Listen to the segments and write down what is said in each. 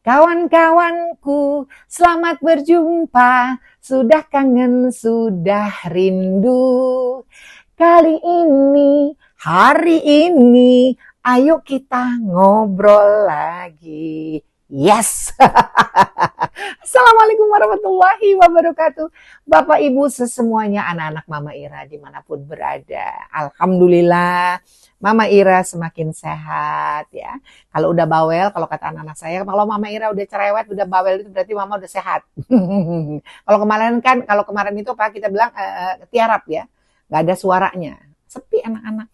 Kawan-kawanku, selamat berjumpa. Sudah kangen, sudah rindu. Kali ini, hari ini, ayo kita ngobrol lagi. Yes! Assalamualaikum warahmatullahi wabarakatuh. Bapak Ibu sesemuanya, anak-anak Mama Ira dimanapun berada. Alhamdulillah, Mama Ira semakin sehat ya. Kalau udah bawel, kalau kata anak-anak saya, kalau Mama Ira udah cerewet, udah bawel itu berarti Mama udah sehat. Kalau kemarin itu apa kita bilang tiarap ya, nggak ada suaranya, sepi anak-anak.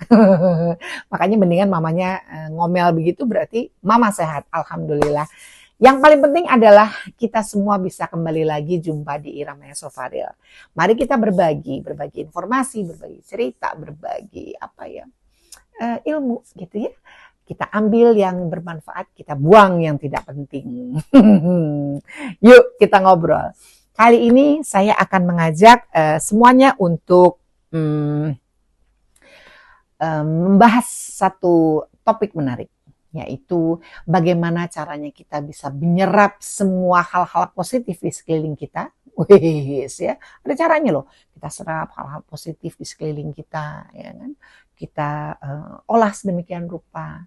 Makanya mendingan mamanya ngomel begitu berarti Mama sehat, alhamdulillah. Yang paling penting adalah kita semua bisa kembali lagi jumpa di Ira Mesofaril. Mari kita berbagi informasi, berbagi cerita, berbagi ilmu gitu ya. Kita ambil yang bermanfaat, kita buang yang tidak penting. Yuk kita ngobrol. Kali ini saya akan mengajak semuanya untuk membahas satu topik menarik, yaitu bagaimana caranya kita bisa menyerap semua hal-hal positif di sekeliling kita. Ya, ada caranya loh. Kita serap hal-hal positif di sekeliling kita, ya kan? Kita olah sedemikian rupa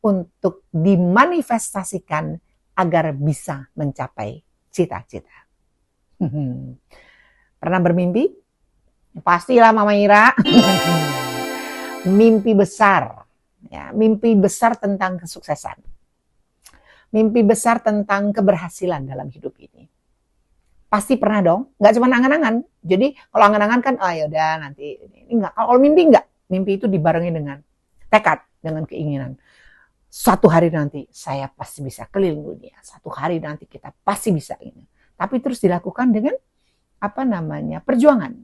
untuk dimanifestasikan agar bisa mencapai cita-cita. Pernah bermimpi? Pastilah Mama Ira. Mimpi besar. Ya, mimpi besar tentang kesuksesan. Mimpi besar tentang keberhasilan dalam hidup ini. Pasti pernah dong, nggak cuma angan-angan. Jadi kalau angan-angan kan, ya udah nanti ini enggak. Kalau mimpi enggak, mimpi itu dibarengi dengan tekad, dengan keinginan. Suatu hari nanti saya pasti bisa keliling dunia. Satu hari nanti kita pasti bisa ini. Tapi terus dilakukan dengan perjuangan,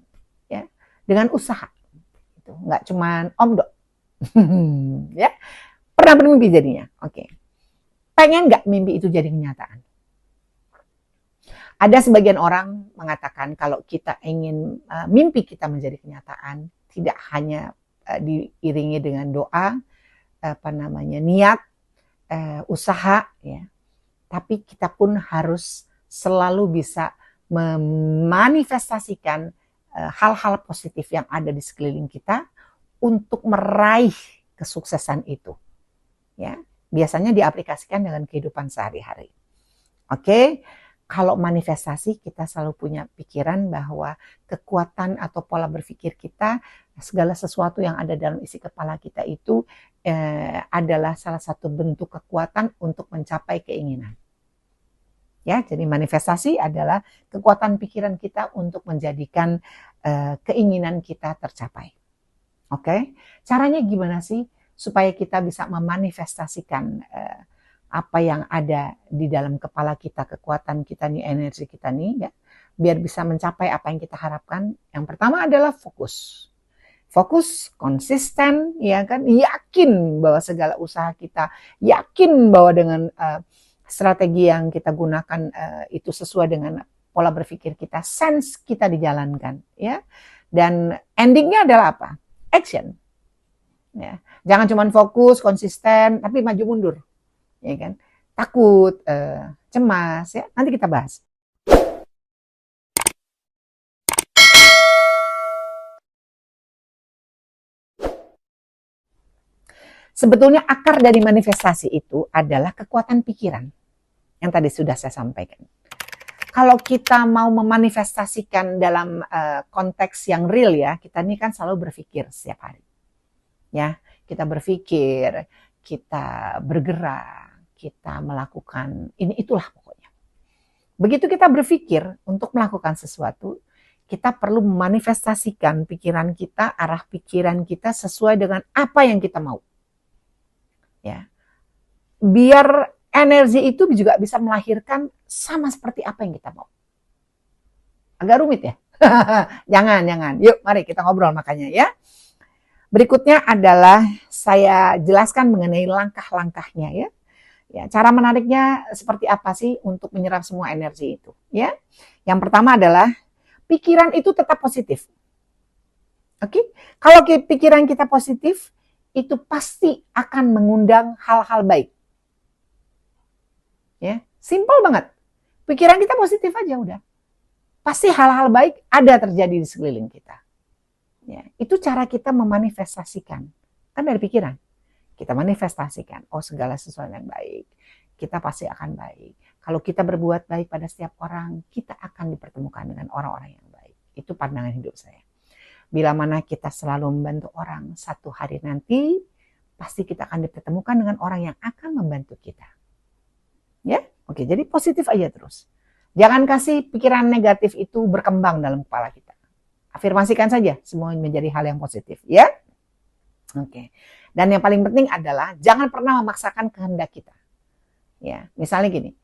ya, dengan usaha. Itu nggak cuma omdo. Ya, pernah bermimpi jadinya. Oke. Pengen nggak mimpi itu jadi kenyataan? Ada sebagian orang mengatakan kalau kita ingin mimpi kita menjadi kenyataan, tidak hanya diiringi dengan doa, niat, usaha, ya, tapi kita pun harus selalu bisa memanifestasikan hal-hal positif yang ada di sekeliling kita untuk meraih kesuksesan itu. Ya, biasanya diaplikasikan dengan kehidupan sehari-hari. Oke. Kalau manifestasi, kita selalu punya pikiran bahwa kekuatan atau pola berpikir kita, segala sesuatu yang ada dalam isi kepala kita itu adalah salah satu bentuk kekuatan untuk mencapai keinginan. Ya, jadi manifestasi adalah kekuatan pikiran kita untuk menjadikan keinginan kita tercapai. Oke, caranya gimana sih supaya kita bisa memanifestasikan apa yang ada di dalam kepala kita, kekuatan kita nih, energi kita nih, ya, biar bisa mencapai apa yang kita harapkan? Yang pertama adalah fokus. Fokus, konsisten, ya kan, yakin bahwa segala usaha kita, yakin bahwa dengan strategi yang kita gunakan itu sesuai dengan pola berpikir kita, sense kita dijalankan, ya. Dan endingnya adalah apa? Action. Ya. Jangan cuma fokus, konsisten, tapi maju mundur. Ya kan? Takut, cemas, ya. Nanti kita bahas. Sebetulnya akar dari manifestasi itu adalah kekuatan pikiran yang tadi sudah saya sampaikan. Kalau kita mau memanifestasikan dalam konteks yang real, ya, kita ini kan selalu berpikir setiap hari. Ya, kita berpikir, kita bergerak, kita melakukan ini itulah pokoknya. Begitu kita berpikir untuk melakukan sesuatu, kita perlu memanifestasikan pikiran kita, arah pikiran kita sesuai dengan apa yang kita mau. Ya. Biar energi itu juga bisa melahirkan sama seperti apa yang kita mau. Agak rumit ya? Jangan. Yuk, mari kita ngobrol makanya ya. Berikutnya adalah saya jelaskan mengenai langkah-langkahnya ya. Ya, cara menariknya seperti apa sih untuk menyerap semua energi itu, ya? Yang pertama adalah pikiran itu tetap positif. Oke? Kalau pikiran kita positif, itu pasti akan mengundang hal-hal baik. Ya, Simple banget. Pikiran kita positif aja udah. Pasti hal-hal baik ada terjadi di sekeliling kita. Ya, itu cara kita memanifestasikan. Kan dari pikiran. Kita manifestasikan, oh segala sesuatu yang baik, kita pasti akan baik. Kalau kita berbuat baik pada setiap orang, kita akan dipertemukan dengan orang-orang yang baik. Itu pandangan hidup saya. Bila mana kita selalu membantu orang, satu hari nanti pasti kita akan dipertemukan dengan orang yang akan membantu kita. Ya, oke, jadi positif aja terus. Jangan kasih pikiran negatif itu berkembang dalam kepala kita. Afirmasikan saja semua menjadi hal yang positif, ya. Oke. Dan yang paling penting adalah jangan pernah memaksakan kehendak kita. Ya, misalnya gini,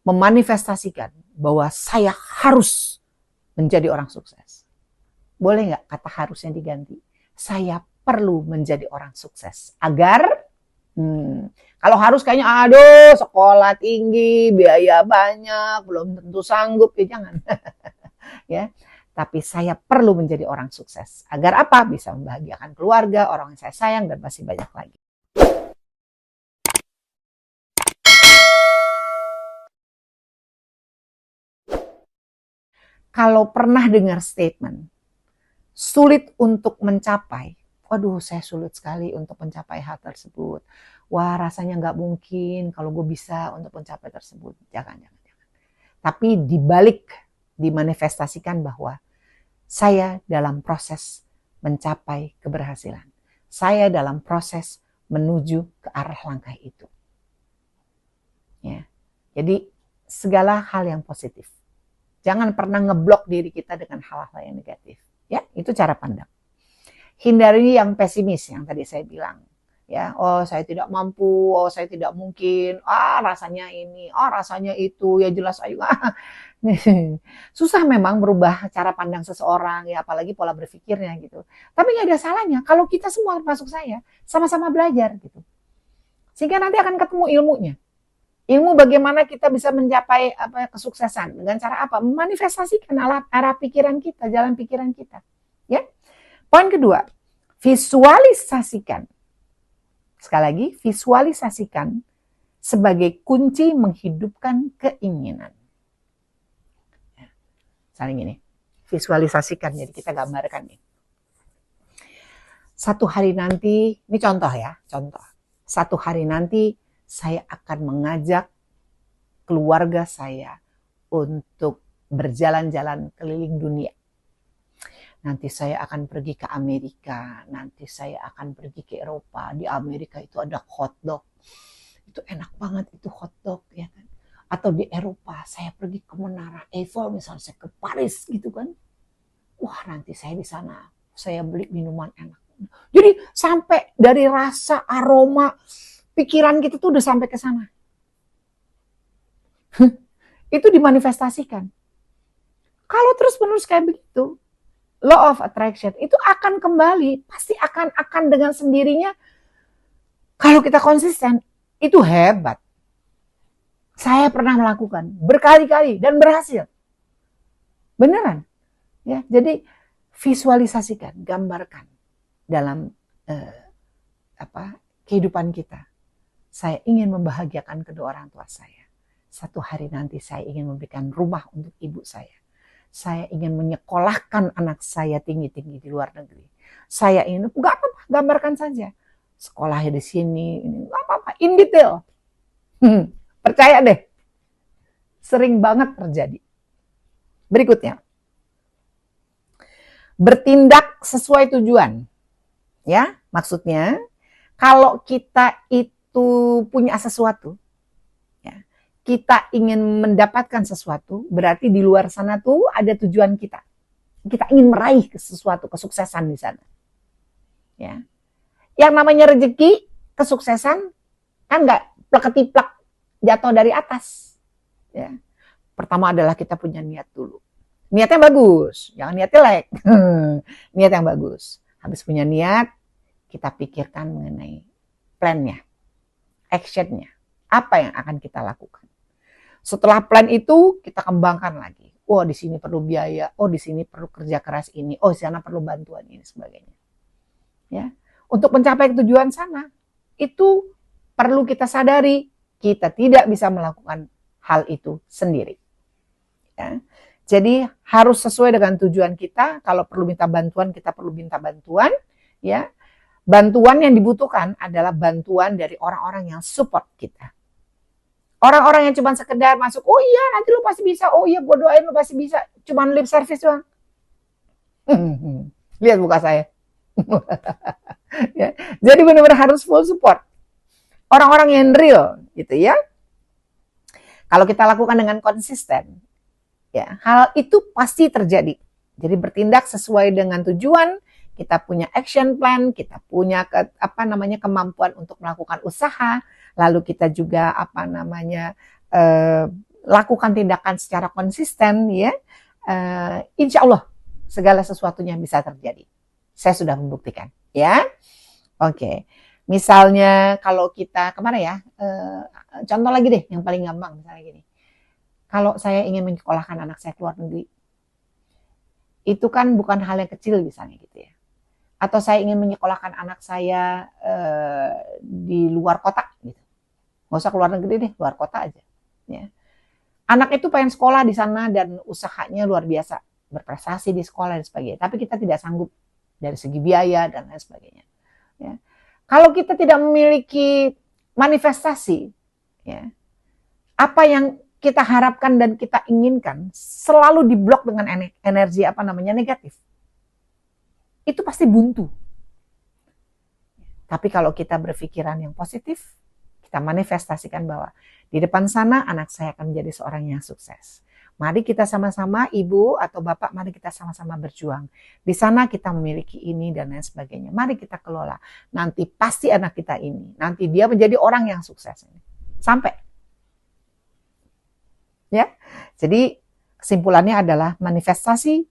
memanifestasikan bahwa saya harus menjadi orang sukses. Boleh nggak kata harusnya diganti? Saya perlu menjadi orang sukses agar kalau harus kayaknya aduh sekolah tinggi, biaya banyak, belum tentu sanggup, ya jangan. Ya. Tapi saya perlu menjadi orang sukses. Agar apa? Bisa membahagiakan keluarga, orang yang saya sayang, dan masih banyak lagi. Kalau pernah dengar statement, sulit untuk mencapai, waduh saya sulit sekali untuk mencapai hal tersebut. Wah rasanya nggak mungkin kalau gue bisa untuk mencapai tersebut. Jangan. Tapi dibalik, dimanifestasikan bahwa saya dalam proses mencapai keberhasilan. Saya dalam proses menuju ke arah langkah itu. Ya. Jadi segala hal yang positif. Jangan pernah ngeblok diri kita dengan hal-hal yang negatif. Ya, itu cara pandang. Hindari yang pesimis yang tadi saya bilang. Ya, oh saya tidak mampu, oh saya tidak mungkin, rasanya ini, rasanya itu, ya jelas ayo. Susah memang merubah cara pandang seseorang, ya apalagi pola berpikirnya gitu. Tapi nggak ada salahnya kalau kita semua termasuk saya sama-sama belajar gitu. Sehingga nanti akan ketemu ilmunya. Ilmu bagaimana kita bisa mencapai kesuksesan dengan cara apa? Memanifestasikan arah pikiran kita, jalan pikiran kita. Ya. Poin kedua, visualisasikan. Sekali lagi, visualisasikan sebagai kunci menghidupkan keinginan. Misalnya gini, visualisasikan, jadi kita gambarkan nih. Satu hari nanti, ini contoh ya, contoh. Satu hari nanti saya akan mengajak keluarga saya untuk berjalan-jalan keliling dunia. Nanti saya akan pergi ke Amerika, nanti saya akan pergi ke Eropa. Di Amerika itu ada hotdog. Itu enak banget itu hotdog, ya kan? Atau di Eropa, saya pergi ke Menara Eiffel, misalnya saya ke Paris gitu kan. Wah nanti saya di sana, saya beli minuman enak. Jadi sampai dari rasa, aroma, pikiran kita tuh udah sampai ke sana. Itu dimanifestasikan. Kalau terus-menerus kayak begitu, law of attraction itu akan kembali, pasti akan dengan sendirinya. Kalau kita konsisten, itu hebat. Saya pernah melakukan berkali-kali dan berhasil. Beneran. Ya, jadi visualisasikan, gambarkan dalam kehidupan kita. Saya ingin membahagiakan kedua orang tua saya. Satu hari nanti saya ingin memberikan rumah untuk ibu saya. Saya ingin menyekolahkan anak saya tinggi-tinggi di luar negeri. Saya ingin, nggak apa-apa, gambarkan saja. Sekolahnya di sini, nggak apa-apa, in detail. Percaya deh, sering banget terjadi. Berikutnya, bertindak sesuai tujuan. Ya, maksudnya kalau kita itu punya sesuatu, ya, kita ingin mendapatkan sesuatu, berarti di luar sana tuh ada tujuan kita. Kita ingin meraih sesuatu kesuksesan di sana. Ya, yang namanya rezeki, kesuksesan kan nggak plek-ketiplek jatuh dari atas. Ya. Pertama adalah kita punya niat dulu. Niatnya bagus, jangan niat jelek. Niat yang bagus. Habis punya niat, kita pikirkan mengenai plan-nya, action-nya. Apa yang akan kita lakukan. Setelah plan itu, kita kembangkan lagi. Oh, di sini perlu biaya. Oh, di sini perlu kerja keras ini. Oh, di sana perlu bantuan ini, sebagainya. Ya. Untuk mencapai tujuan sana, itu perlu kita sadari. Kita tidak bisa melakukan hal itu sendiri. Ya. Jadi harus sesuai dengan tujuan kita. Kalau perlu minta bantuan, kita perlu minta bantuan. Ya, bantuan yang dibutuhkan adalah bantuan dari orang-orang yang support kita. Orang-orang yang cuma sekedar masuk, oh iya nanti lu pasti bisa, oh iya gue doain lu pasti bisa, cuma lip service doang. Lihat muka saya. Ya. Jadi benar-benar harus full support. Orang-orang yang real, gitu ya. Kalau kita lakukan dengan konsisten, ya hal itu pasti terjadi. Jadi bertindak sesuai dengan tujuan, kita punya action plan, kita punya kemampuan untuk melakukan usaha, lalu kita juga lakukan tindakan secara konsisten, ya. Insya Allah segala sesuatunya bisa terjadi. Saya sudah membuktikan, ya. Oke. Misalnya kalau kita kemana ya? Contoh lagi deh yang paling gampang, misalnya gini. Kalau saya ingin menyekolahkan anak saya ke luar negeri, itu kan bukan hal yang kecil misalnya gitu ya. Atau saya ingin menyekolahkan anak saya di luar kota gitu. Nggak usah ke luar negeri deh, luar kota aja. Ya. Anak itu pengen sekolah di sana dan usahanya luar biasa, berprestasi di sekolah dan sebagainya. Tapi kita tidak sanggup dari segi biaya dan lain sebagainya. Ya. Kalau kita tidak memiliki manifestasi, ya, apa yang kita harapkan dan kita inginkan selalu diblok dengan energi negatif. Itu pasti buntu. Tapi kalau kita berpikiran yang positif, kita manifestasikan bahwa di depan sana anak saya akan menjadi seorang yang sukses. Mari kita sama-sama, ibu atau bapak, mari kita sama-sama berjuang. Di sana kita memiliki ini dan lain sebagainya. Mari kita kelola. Nanti pasti anak kita ini, nanti dia menjadi orang yang sukses. Sampai. Ya. Jadi kesimpulannya adalah manifestasi,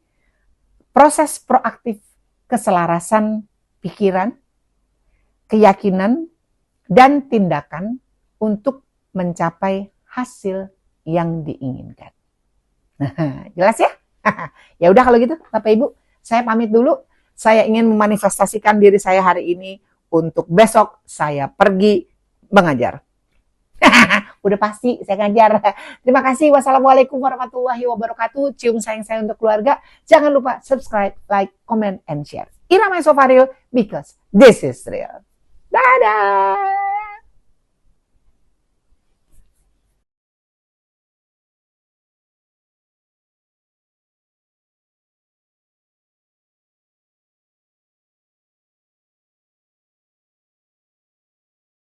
proses proaktif, keselarasan pikiran, keyakinan, dan tindakan untuk mencapai hasil yang diinginkan. Jelas ya? Ya udah kalau gitu, Bapak Ibu, saya pamit dulu. Saya ingin memanifestasikan diri saya hari ini untuk besok saya pergi mengajar. Udah pasti saya ngajar. Terima kasih. Wassalamualaikum warahmatullahi wabarakatuh. Cium sayang saya untuk keluarga. Jangan lupa subscribe, like, comment, and share. Irama Sofaril, because this is real. Dadah!